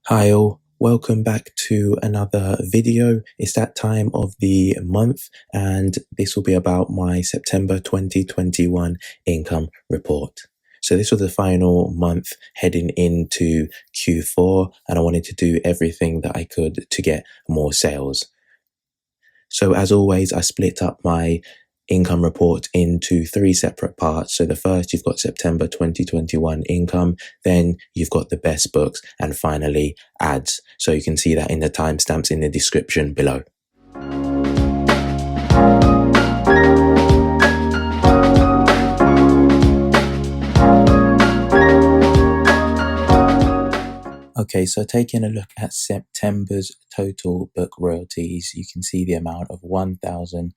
Hi all, welcome back to another video. It's that time of the month and this will be about my September 2021 income report. So this was the final month heading into Q4 and I wanted to do everything that I could to get more sales. So as always, I split up my income report into three separate parts. So the first, you've got September 2021 income, then you've got the best books, and finally ads. So you can see that in the timestamps in the description below. Okay, so taking a look at September's total book royalties, you can see the amount of $1,178.43.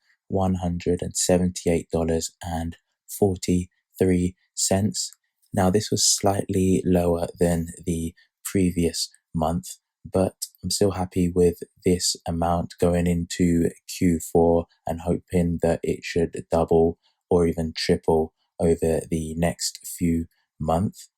Now, this was slightly lower than the previous month, but I'm still happy with this amount going into Q4 and hoping that it should double or even triple over the next few months.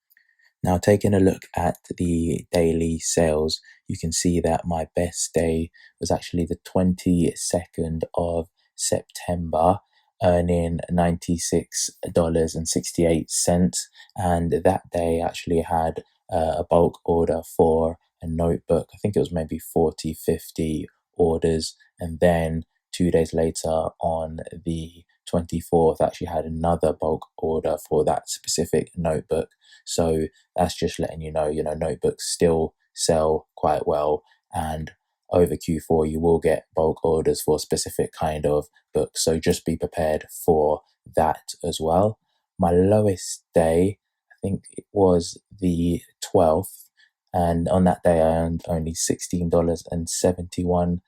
Now, taking a look at the daily sales, you can see that my best day was actually the 22nd of September, earning $96.68. And that day actually had a bulk order for a notebook. I think it was maybe 40, 50 orders. And then 2 days later, on the 24th, I actually had another bulk order for that specific notebook. So that's just letting you know, notebooks still sell quite well. And over Q4, you will get bulk orders for specific kind of books. So just be prepared for that as well. My lowest day, I think it was the 12th. And on that day, I earned only $16.71.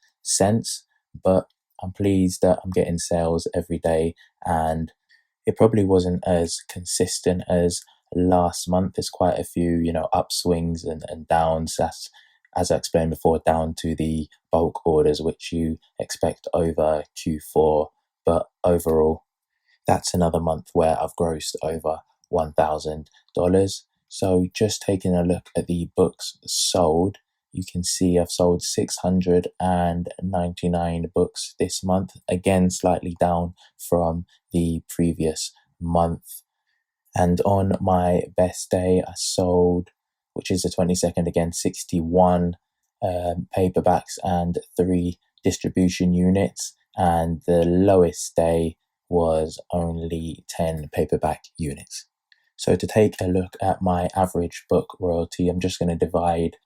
But I'm pleased that I'm getting sales every day. And it probably wasn't as consistent as last month. There's quite a few, upswings and downs. That's, as I explained before, down to the bulk orders, which you expect over Q4. But overall, that's another month where I've grossed over $1,000. So just taking a look at the books sold, you can see I've sold 699 books this month. Again, slightly down from the previous month. And on my best day, I sold, which is the 22nd, again, 61 paperbacks and 3 distribution units. And the lowest day was only 10 paperback units. So to take a look at my average book royalty, I'm just going to divide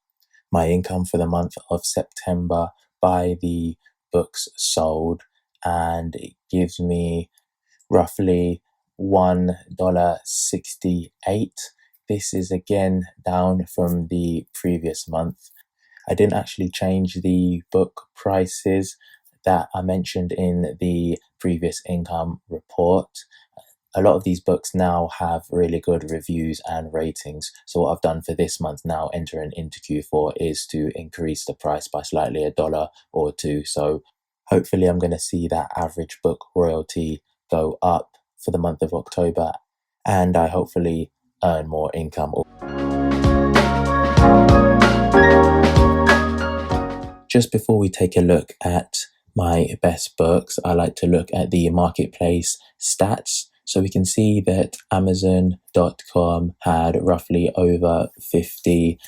my income for the month of September by the books sold, and it gives me roughly $1.68. This is again down from the previous month. I didn't actually change the book prices that I mentioned in the previous income report. A lot of these books now have really good reviews and ratings. So what I've done for this month now, entering into Q4, is to increase the price by slightly $1 or $2. So hopefully I'm going to see that average book royalty go up for the month of October, and I hopefully earn more income. Just before we take a look at my best books, I like to look at the marketplace stats. So we can see that Amazon.com had roughly over 50%.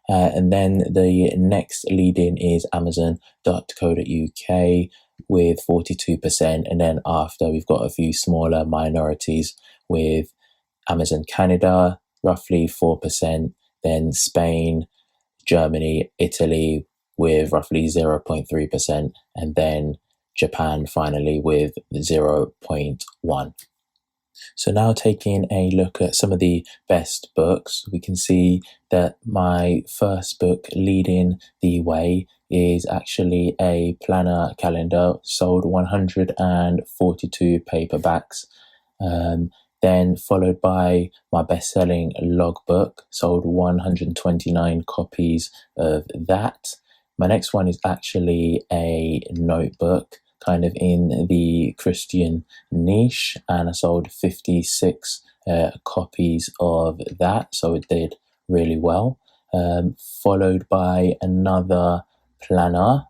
And then the next lead-in is Amazon.co.uk with 42%. And then after, we've got a few smaller minorities with Amazon Canada, roughly 4%. Then Spain, Germany, Italy with roughly 0.3%. And then Japan finally with 0.1. So now taking a look at some of the best books, we can see that my first book, Leading the Way, is actually a planner calendar, sold 142 paperbacks. Then followed by my best-selling logbook, sold 129 copies of that. My next one is actually a notebook, kind of in the Christian niche, and I sold 56 copies of that, so it did really well. followed by another planner,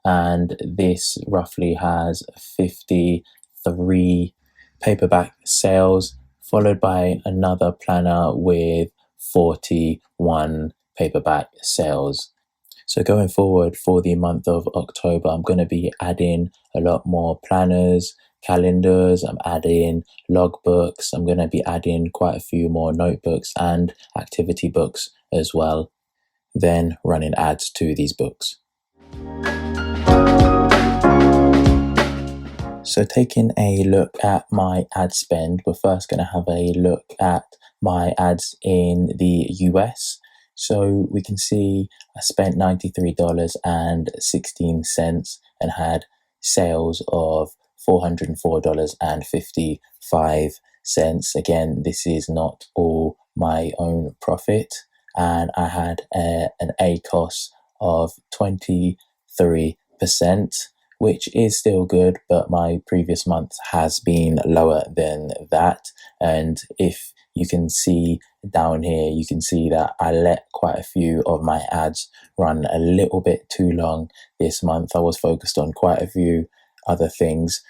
and this roughly has 53 paperback sales, followed by another planner with 41 paperback sales. So going forward for the month of October, I'm going to be adding a lot more planners, calendars, I'm adding logbooks, I'm going to be adding quite a few more notebooks and activity books as well, then running ads to these books. So taking a look at my ad spend, we're first going to have a look at my ads in the US. So we can see I spent $93.16 and had sales of $404.55. Again, this is not all my own profit, and I had an ACOS of 23%, which is still good, but my previous month has been lower than that. And if you can see down here, you can see that I let quite a few of my ads run a little bit too long this month. I was focused on quite a few other things,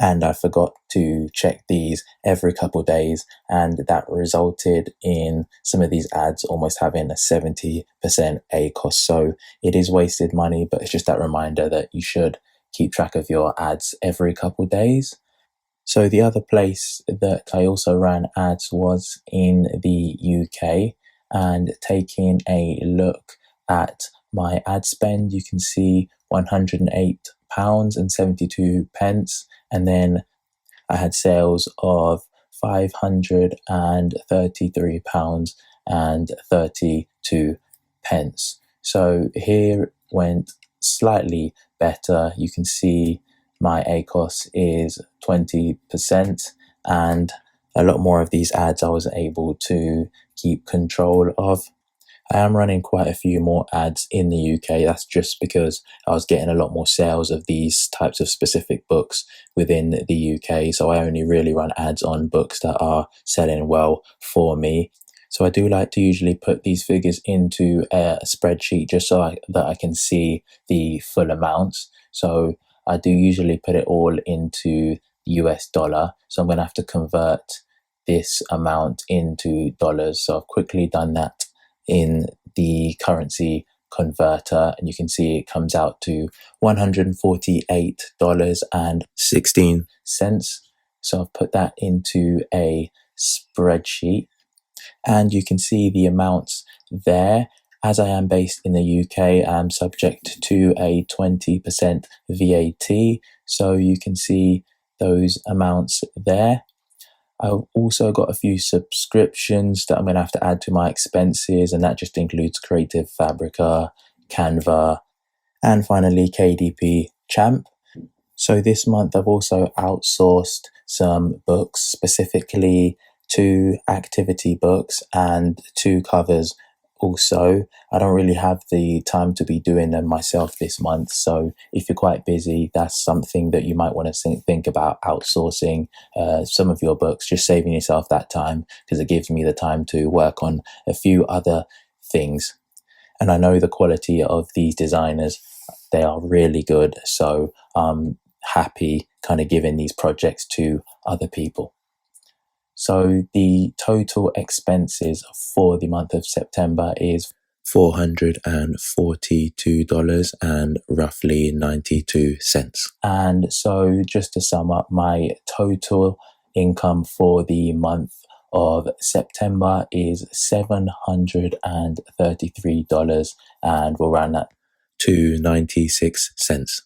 and I forgot to check these every couple of days, and that resulted in some of these ads almost having a 70% ACOS. So it is wasted money, but it's just that reminder that you should keep track of your ads every couple of days. So the other place that I also ran ads was in the UK, and taking a look at my ad spend, you can see £108.72, and then I had sales of £533.32. So here went slightly better. You can see my ACOS is 20%, and a lot more of these ads I was able to keep control of. I am running quite a few more ads in the UK. That's just because I was getting a lot more sales of these types of specific books within the UK. So I only really run ads on books that are selling well for me. So I do like to usually put these figures into a spreadsheet just so that I can see the full amounts. So I do usually put it all into US dollar. So I'm going to have to convert this amount into dollars. So I've quickly done that in the currency converter, and you can see it comes out to $148.16. So I've put that into a spreadsheet, and you can see the amounts there. As I am based in the UK, I'm subject to a 20% VAT, so you can see those amounts there. I've also got a few subscriptions that I'm going to have to add to my expenses, and that just includes Creativefabrica, Canva, and finally KDP Champ. So this month I've also outsourced some books, specifically 2 activity books and 2 covers. Also, I don't really have the time to be doing them myself this month, so if you're quite busy, that's something that you might want to think about outsourcing some of your books, just saving yourself that time, because it gives me the time to work on a few other things. And I know the quality of these designers, they are really good, so I'm happy kind of giving these projects to other people. So the total expenses for the month of September is $442 and roughly 92 cents. And so just to sum up, my total income for the month of September is $733, and we'll round that to 96 cents.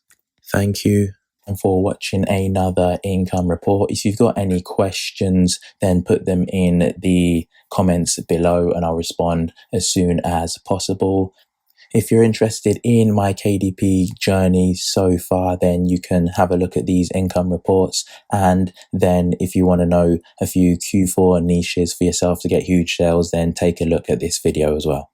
Thank you for watching another income report. If you've got any questions, then put them in the comments below and I'll respond as soon as possible. If you're interested in my KDP journey so far, then you can have a look at these income reports. And then if you want to know a few Q4 niches for yourself to get huge sales, then take a look at this video as well.